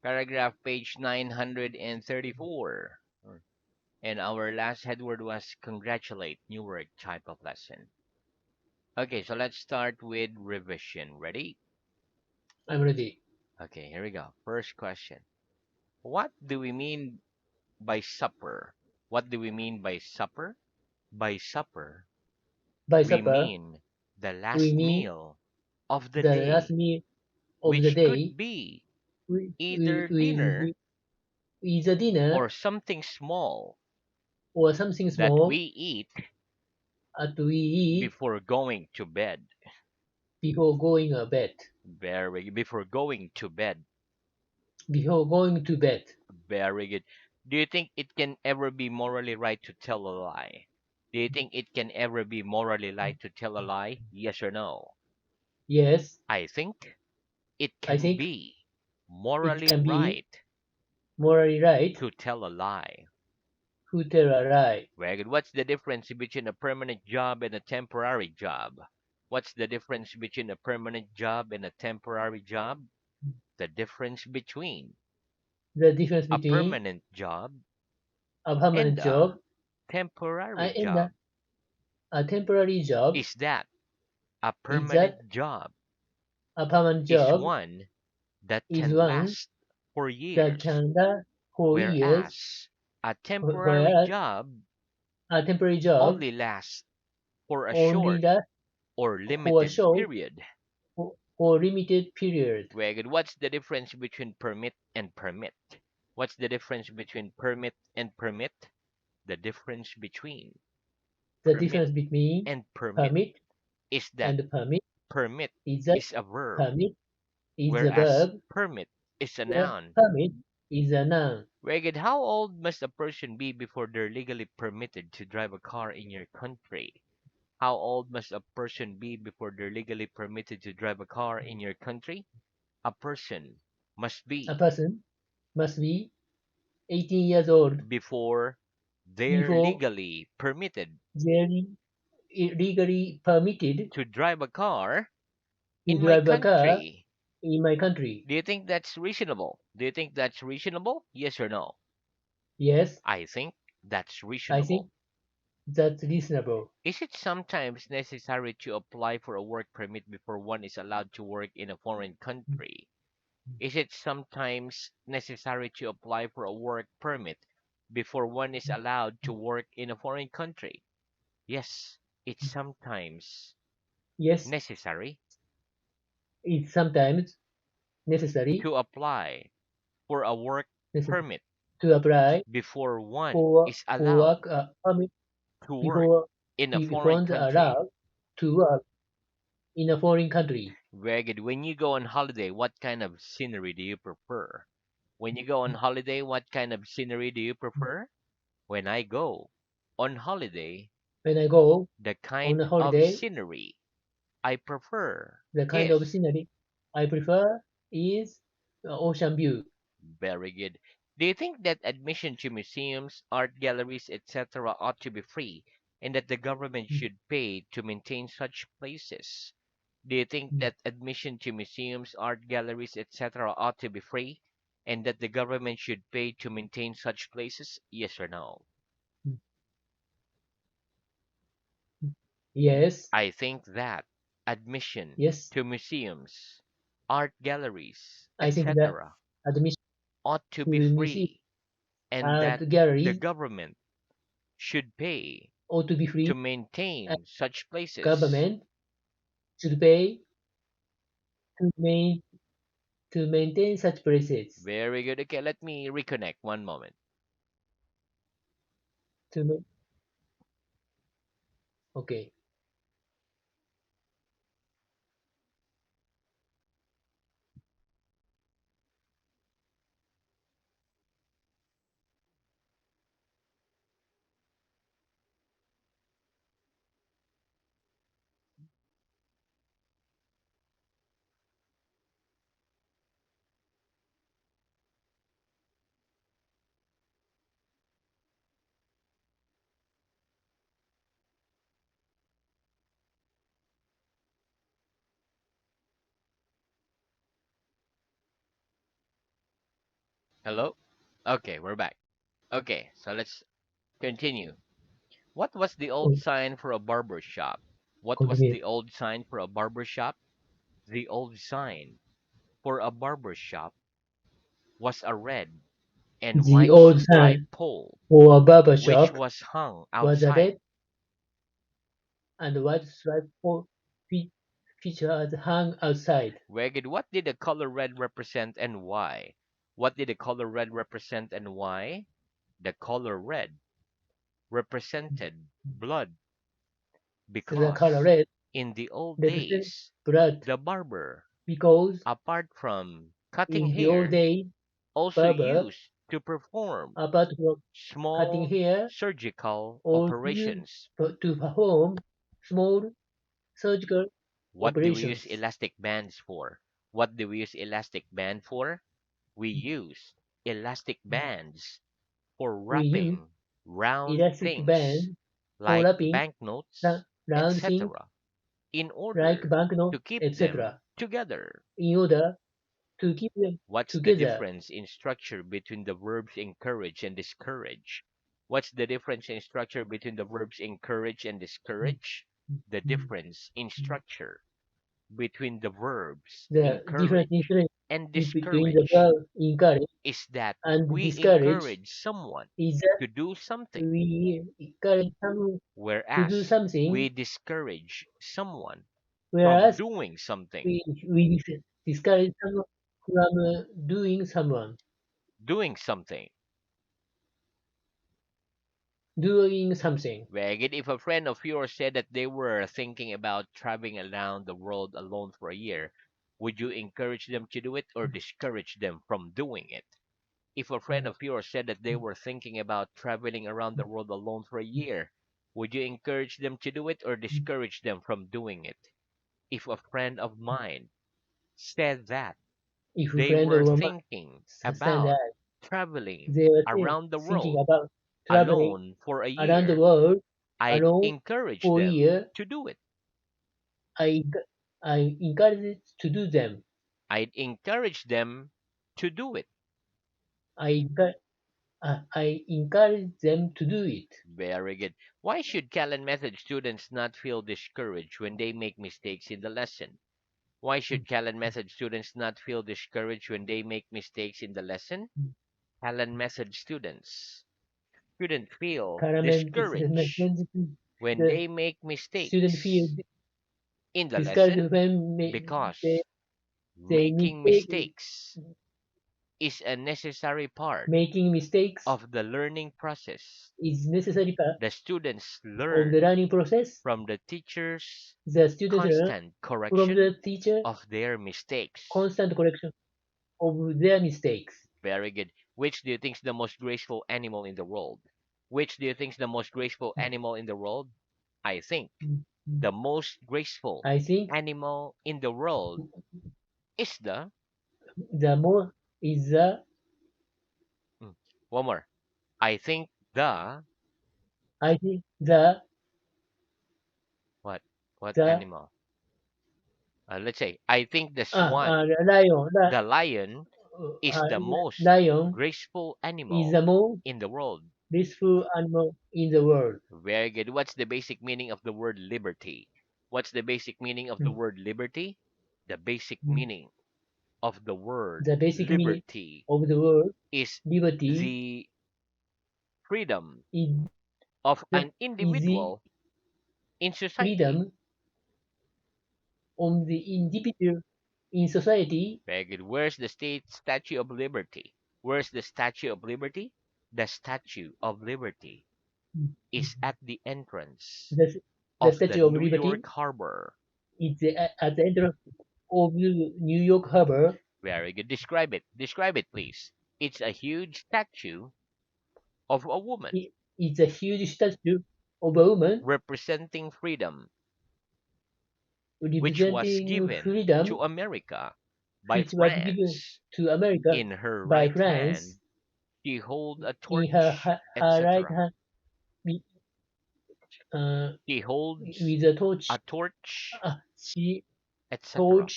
Paragraph page 934. And our last headword was congratulate, new word type of lesson. Okay, so let's start with revision. Ready? I'm ready. Okay, here we go. First question. What do we mean by supper? What do we mean by supper? By supper, By we supper, mean the we last mean meal of the the last day, meal of the which day. could be We we either we, dinner we either dinner or something small or something that we small eat that we eat before going to bed. before going to bed. Before going to bed. Before going to bed. Very good. Do you think it can ever be morally right to tell a lie? Do you think it can ever be morally right to tell a lie? Yes or no? Yes, I think it I can think be it morally can be right morally right to tell a lie. to tell a lie. Very good. What's the difference between a permanent job and a temporary job? What's the difference between a permanent job and a temporary job? The difference between The difference a between permanent job a permanent and a job temporary and job a temporary job is that a is that permanent job a permanent is job one that is can one last for that years, can last for years, whereas a temporary whereas job a temporary job only lasts for a only short lasts or for a limited short period. or limited period. Very good. What's the difference between permit and permit? What's the difference between permit and permit? The difference between The permit difference between and permit permit is that and permit permit is that is a verb, permit is a whereas verb, permit is a where noun. permit is a noun. Very good. How old must a person be before they're legally permitted to drive a car in your country? How old must a person be before they're legally permitted to drive a car in your country? A person must A be person must be 18 years old before they're before legally permitted they legally permitted to drive a car to in my drive a car country. in my country. Do you think that's reasonable? Do you think that's reasonable? Yes or no? Yes, I think that's I reasonable. think that's reasonable. Is it sometimes necessary to apply for a work permit before one is allowed to work in a foreign country? Is it sometimes necessary to apply for a work permit before one is allowed to work in a foreign country? Yes, it's sometimes Yes, necessary it's sometimes necessary, to apply for a work necessary permit to apply before one for is for allowed work permit to work before in a foreign funds are country. allowed to work in a foreign country. Very good. When you go on holiday, what kind of scenery do you prefer? When you go on holiday, what kind of scenery do you prefer? When I go on holiday, When I go the on a kind of holiday, scenery I prefer the kind of is scenery I prefer is ocean view. very good. Do you think that admission to museums, art galleries, etc. ought to be free and that the government should pay to maintain such places? Do you think that admission to museums, art galleries, etc. ought to be free and that the government should pay to maintain such places? Yes or no? Yes, I think that admission yes, to museums, art galleries, I think that etc. admission ought to to be museum free and art that the galleries government should pay ought to be to free and maintain such places. government should pay to main to maintain such places. Very good. Okay, let me reconnect one moment. To okay. Hello? Okay, we're back. Okay, so let's continue. What was the old con- sign for a barber shop? What was continue. the old sign for a barber shop? The old sign for a barber shop was a red and The white old striped sign pole, for a barber which shop was hung was a outside. red and white stripe for features hung outside. Weged, what did the color red represent and why? What did the color red represent and why? The color red represented blood So the color because red in the old represents days, blood the barber, because apart from cutting in the old hair, days, also barber, used to perform apart from cutting small hair, surgical or used operations. to perform small surgical What do we use operations. elastic bands for? What do we use elastic band for? We use elastic bands for We use wrapping round elastic things band for like wrapping banknotes, round things etc., in like order banknotes, to keep them etc., together. in order to keep them What's the together. difference in structure between the verbs encourage and discourage? What's the difference in structure between the verbs encourage and discourage? The difference in structure between the verbs The difference encourage difference and is between the discourage verb encourage is that and we discourage encourage someone is that to do something, we encourage someone to do whereas we something, discourage someone from whereas doing something. we discourage someone from doing someone Doing something. doing something. Ragged, if a friend of yours said that they were thinking about traveling around the world alone for a year, would you encourage them to do it or discourage them from doing it? If a friend of yours said that they were thinking about traveling around the world alone for a year, would you encourage them to do it or discourage them from doing it? If a friend of mine said that If a they friend were or thinking understand about that traveling they were around the thinking world about traveling alone for a around the year, world I'd alone encourage for a them year, to do it. I I encourage it to do them. I'd encourage them to do it. I I encourage them to do it. Very good. Why should Callan Method students not feel discouraged when they make mistakes in the lesson? Why should Callan Method students not feel discouraged when they make mistakes in the lesson? Callan Method students shouldn't feel Parliament discouraged when the they make student feel mistakes in the discouraged lesson when because they making mistake mistakes is a necessary part making mistakes of the learning process. is necessary part The students of the learn learning process. from the teacher's The students learn constant from correction the teacher of their mistakes. constant correction of their mistakes. Very good. Which do you think is the most graceful animal in the world? Which do you think is the most graceful animal in the world? I think the most graceful I think animal in the world is the the more is the mm, one more. I think the I think the what what the animal? Let's say I think the swan, lion the lion is uh, the most lion graceful is the animal most in the world. peaceful animal in the world. Very good. What's the basic meaning of the word liberty? What's the basic meaning of the Mm, word liberty? The basic mm. meaning of the word The basic meaning liberty of the word is liberty the freedom is of the an the individual in society. freedom of the individual in society. Very good. Where's the state Statue of Liberty? Where's the Statue of Liberty? The Statue of Liberty Mm, is at the entrance The, the of the Statue of New Liberty York Harbor. is at the entrance of the New York Harbor. Very good. Describe it. Describe it, please. It's a huge statue of a woman It's a huge statue of a woman representing freedom, which was representing given freedom, to America by which was given France. to America In her by right hand, France she holds a in her, torch, her right etc. hand uh, She holds with a torch. a torch, She etc.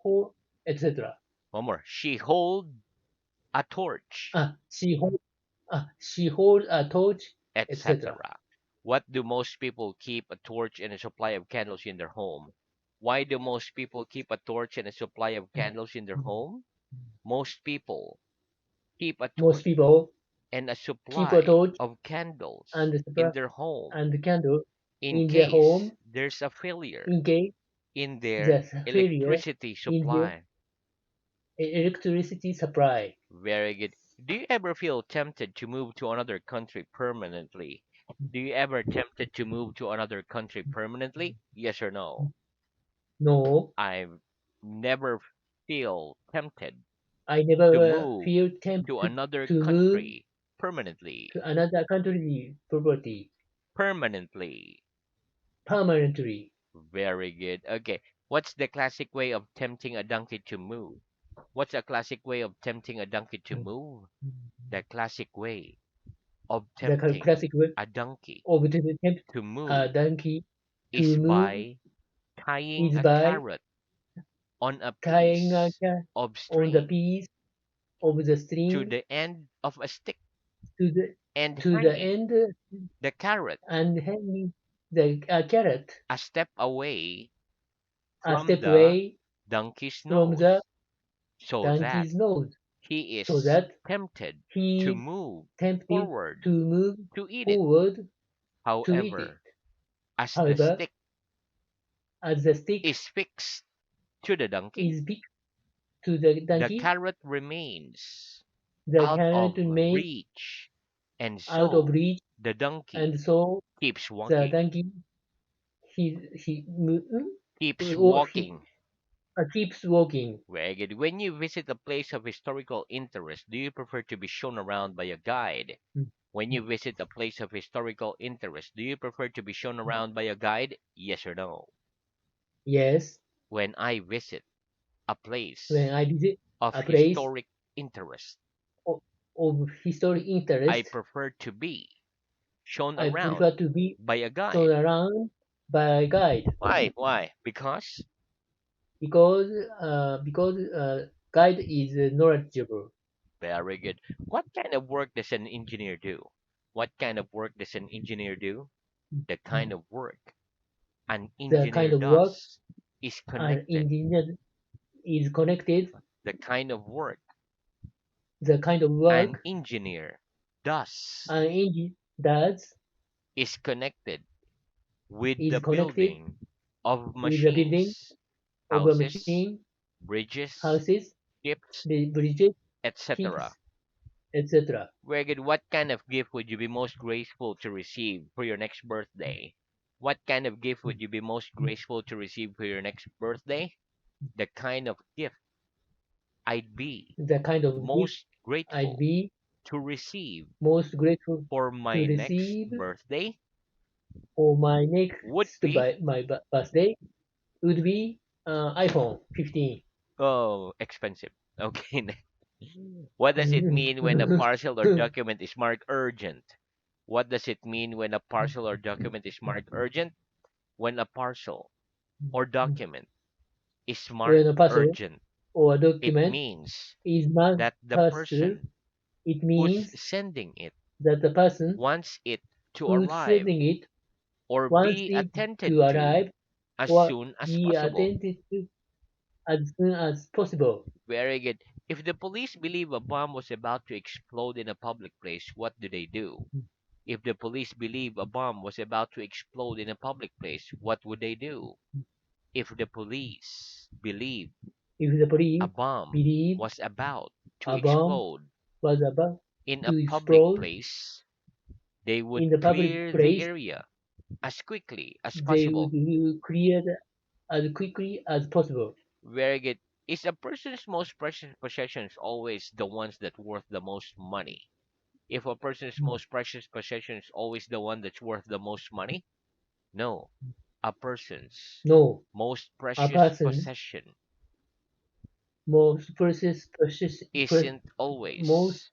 torch, etc. One more. She holds a torch, She hold she holds a torch, etc. etc. What do most people keep a torch and a supply of candles in their home? Why do most people keep a torch and a supply of candles in their home? Most people keep a Most torch people and a keep a supply torch of candles and in their home and candle in in their case home there's a failure in case in their there's a failure electricity in the supply. electricity supply. Very good. Do you ever feel tempted to move to another country permanently? Do you ever tempted to move to another country permanently? Yes or no? No, I've never feel tempted I to never move feel to tempted another to move country permanently. to another country property Permanently. permanently. Very good. Okay. What's the classic way of tempting a donkey to move? What's a classic way of tempting a donkey to move? The classic way of The tempting classic way a donkey of the tempt to a move donkey is to move by tying is a by carrot on a tying a piece cat of on the string piece of the to string the end of a stick to the and to the hanging end the carrot and hanging the carrot a step away a from step the away donkey's from the nose so that donkey's nose, he so is that tempted to he move tempted forward to move to eat it. forward to eat it. However, as the However, stick as the stick is fixed to the donkey, is big to the the donkey, carrot remains the out carrot of remains reach, and out of so reach, the donkey and so keeps the walking, donkey he keeps or he walking. keeps walking. Very good. When you visit a place of historical interest, do you prefer to be shown around by a guide? When you visit a place of historical interest, do you prefer to be shown around by a guide? Yes or no? Yes, When I visit a when place I visit of a place historic interest, of, of historic I interest, prefer to be shown I prefer around to be by a shown guide. around by a guide Why? Why? Because because guide is knowledgeable. very good. What kind of work does an engineer do? What kind of work does an engineer do? The kind of work an The kind engineer of work does is an connected. engineer is connected. The kind of work The kind of an work engineer does an engineer does is connected with is the connected building of with the building machines, of a houses, machine, bridges, houses, ships, the bridges, etc. ships, etc. Very good. What kind of gift would you be most grateful to receive for your next birthday? What kind of gift would you be most grateful to receive for your next birthday? The kind of gift I'd be The kind of gift most I'd grateful be to receive most grateful for to my next receive birthday for my would next be birthday would be iPhone 15. expensive. Okay. What does it mean when a parcel or document is marked urgent? What does it mean when a parcel or document is marked urgent? When a parcel or document is marked When a parcel urgent, or a it document means is marked that the parcel, person it who's means sending it that the person wants it to who's arrive sending it or wants be it attended to to arrive as or soon as be possible. attended to as soon as possible. Very good. If the police believe a bomb was about to explode in a public place, what do they do? If the police believe a bomb was about to explode in a public place, what would they do? If the police believe If the a police bomb believe was about to a bomb explode was about in a to public explode place, they would in the public clear the place, area as quickly as they possible. would clear as quickly as possible. Very good. Is a person's most precious possessions always the ones that worth the most money? If a person's most precious possession is always the one that's worth the most money? No. A person's No, most a precious person possession most precious, precious isn't most always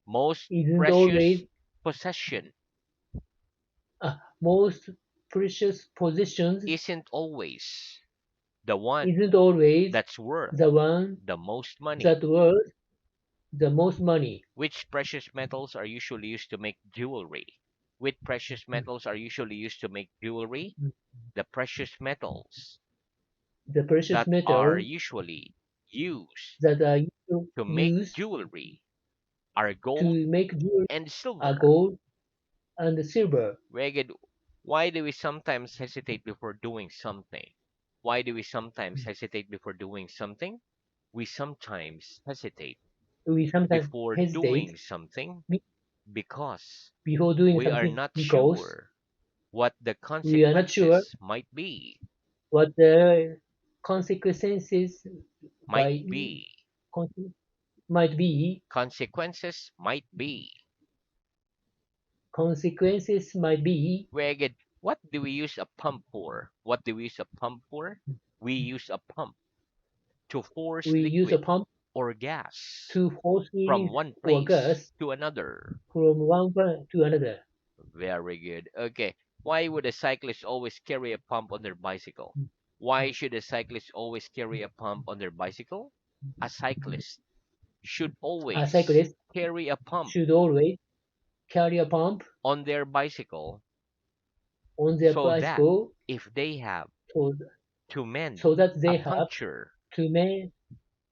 most isn't precious always possession most precious possessions isn't always the one isn't always that's worth the one the most money. that worth the most money. Which precious metals are usually used to make jewelry? Which precious metals are usually used to make jewelry? The precious metals The precious that are metal usually used that are used to make used jewelry are gold to make jewelry and are silver. gold and silver. Ragged, why do we sometimes hesitate before doing something? Why do we sometimes hesitate before doing something? We sometimes hesitate We sometimes before hesitate doing something be- because before doing we are something not because sure what the we are not sure consequences might be. what the consequences Might by be. con- might be. Consequences might be. Consequences might be. Ragged, what do we use a pump for? What do we use a pump for? We use a pump to force We use a liquid pump or gas to force from fluid one or place gas to another. from one point to another. Very good. Okay. Why would a cyclist always carry a pump on their bicycle? Why should a cyclist always carry a pump on their bicycle? A cyclist should A always cyclist carry a pump should always carry a pump on their bicycle on their so that bicycle if they have so, to mend so that a they have puncture to make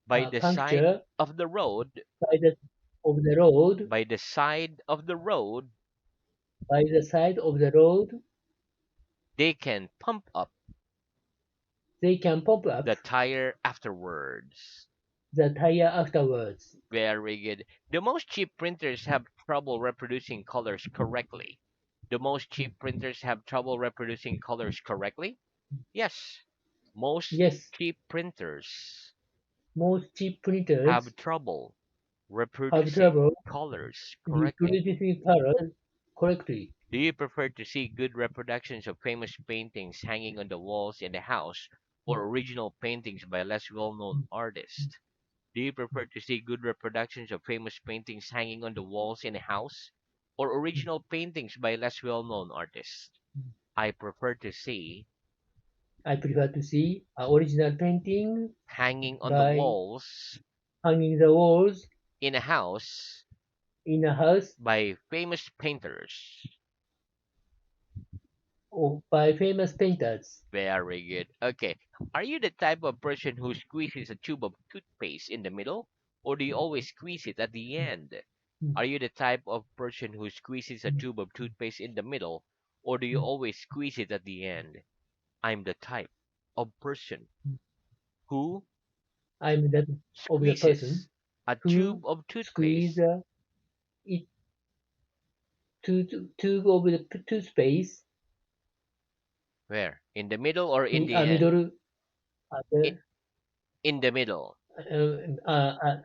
by a the side puncture of the road, by the of the road by the side of the road, by the side of the road, they can pump up they can pump up the tire afterwards. the tire afterwards. Very good. The most cheap printers have trouble reproducing colors correctly. The most cheap printers have trouble reproducing colors correctly? Yes. Most Yes, cheap printers most cheap have printers trouble have reproducing trouble colors correctly. reproducing colors correctly. Do you prefer to see good reproductions of famous paintings hanging on the walls in the house or original paintings by less well known artists? Do you prefer to see good reproductions of famous paintings hanging on the walls in a house or original paintings by less well known artists? I prefer to see I prefer to see an original painting hanging on the by walls hanging the walls in a house in a house by famous painters. or by famous painters. Very good. Okay. Are you the type of person who squeezes a tube of toothpaste in the middle, or do you always squeeze it at the end? Are you the type of person who squeezes a tube of toothpaste in the middle, or do you always squeeze it at the end? I'm the type of person who I'm that of the squeezes person a who tube of squeeze toothpaste. it tube of the toothpaste Where? In the middle or in in the a end? middle In, the, in the middle. uh, uh, uh,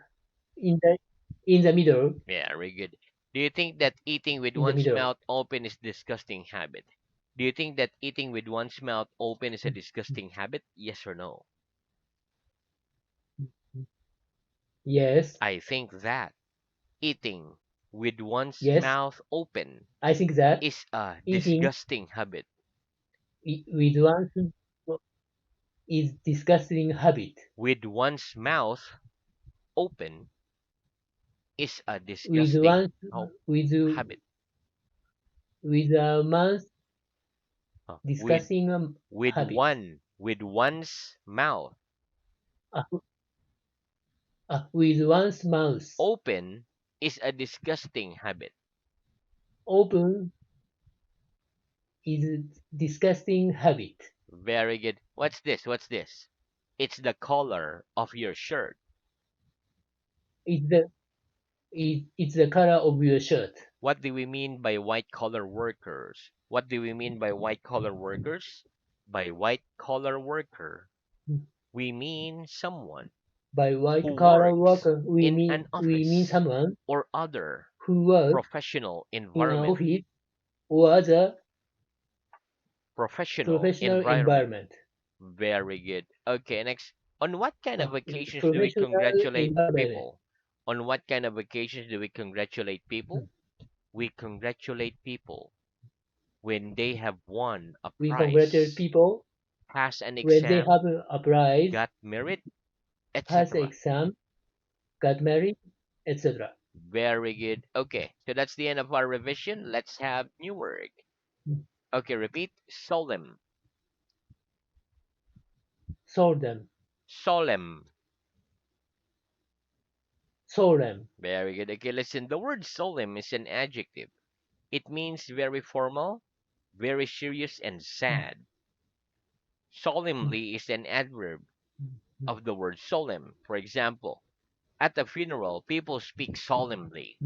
in the middle Very good. Do you think that eating with in the one's middle. mouth open is disgusting habit? Do you think that eating with one's mouth open is a disgusting habit? Yes or no? Yes, I think that eating with one's yes. mouth open I think that is a eating disgusting habit. with one is disgusting habit. With one's mouth open is a With disgusting one with habit. with a mouth Uh, with disgusting habit. with one's mouth Uh, with one's mouth open is a disgusting habit. open is disgusting habit. Very good. What's this? What's this? It's the color of your shirt. It's it's the color of your shirt. What do we mean by white collar workers? What do we mean by white collar workers? By white collar worker, we mean someone By white who collar works worker, in an we mean office someone or other who works professional in an environment. office or other Professional professional environment. environment. Very good. Okay, next. On what kind of occasions do we Professional congratulate environment. people? On what kind of occasions do we congratulate people? We congratulate people when they have won a We congratulate prize, people passed an when they exam, have a prize, got married, pass the etc. exam, got married, etc. Very good. Okay, so that's the end of our revision. Let's have new word. Okay, repeat. Solemn. Solemn, Solemn. solemn, Very good. Okay, listen. The word solemn is an adjective. It means very formal, very serious, and sad. Solemnly is an adverb of the word solemn. For example, at a funeral, people speak solemnly.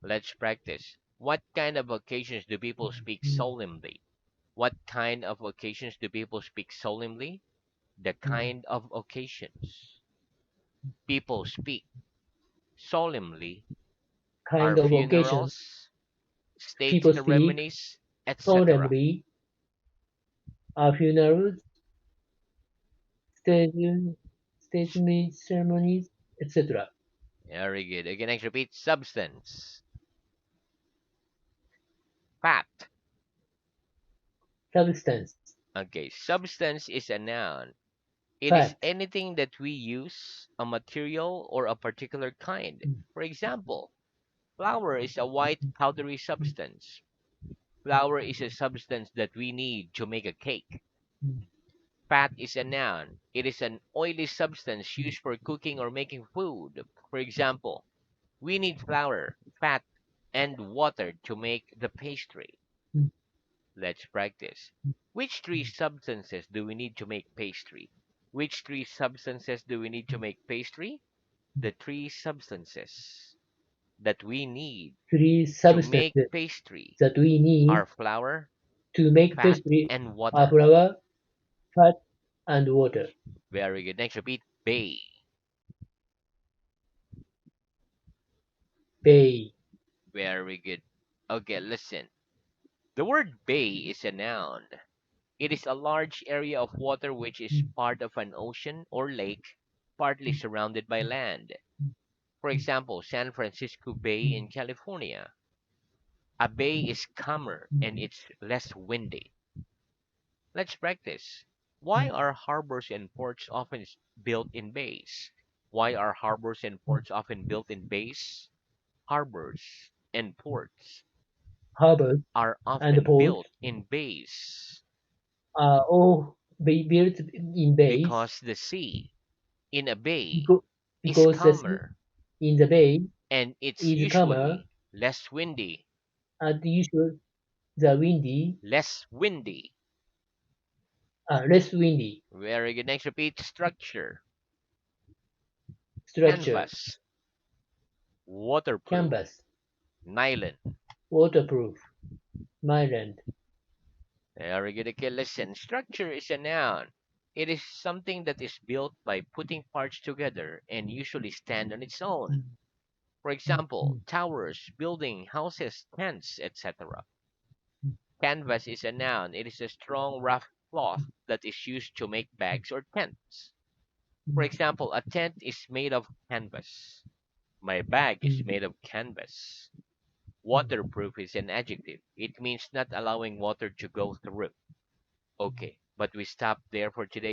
Let's practice. What kind of occasions do people speak solemnly? What kind of occasions do people speak solemnly? The kind of occasions people speak solemnly are kind of occasions funerals, state people speak ceremonies, etc. solemnly are funerals, stadium, statesman ceremonies, etc. Very good. Again, next repeat. Substance. Fat. Substance, Okay, substance is a noun. It is fat, anything that we use, a material or a particular kind. For example, flour is a white powdery substance. Flour is a substance that we need to make a cake. Fat is a noun. It is an oily substance used for cooking or making food. For example, we need flour, fat, and water to make the pastry. Let's practice. Which three substances do we need to make pastry? Which three substances do we need to make pastry? The three substances that we need three to make substances pastry that we need are flour, to make fat, pastry and are water. flour, fat, and water. Very good. Next, repeat. Bay. Bay, Very good. Okay, listen. The word bay is a noun. It is a large area of water which is part of an ocean or lake, partly surrounded by land. For example, San Francisco Bay in California. A bay is calmer and it's less windy. Let's practice. Why are harbors and ports often built in bays? Why are harbors and ports often built in bays? Harbors and ports harbors, are and often ports built in bays are all built in bays because the sea in a bay because, is the sea calmer in the bay and it's is calmer usually less windy. and usually the windy Less windy. less windy Very good. Next, repeat. Structure. structure, Canvas. Waterproof. canvas, Nylon. waterproof, myland. Very good. Okay, listen. Structure is a noun. It is something that is built by putting parts together and usually stand on its own. For example, towers, building, houses, tents, etc. Canvas is a noun. It is a strong, rough cloth that is used to make bags or tents. For example, a tent is made of canvas. My bag is made of canvas. Waterproof is an adjective. It means not allowing water to go through. Okay, but we stop there for today.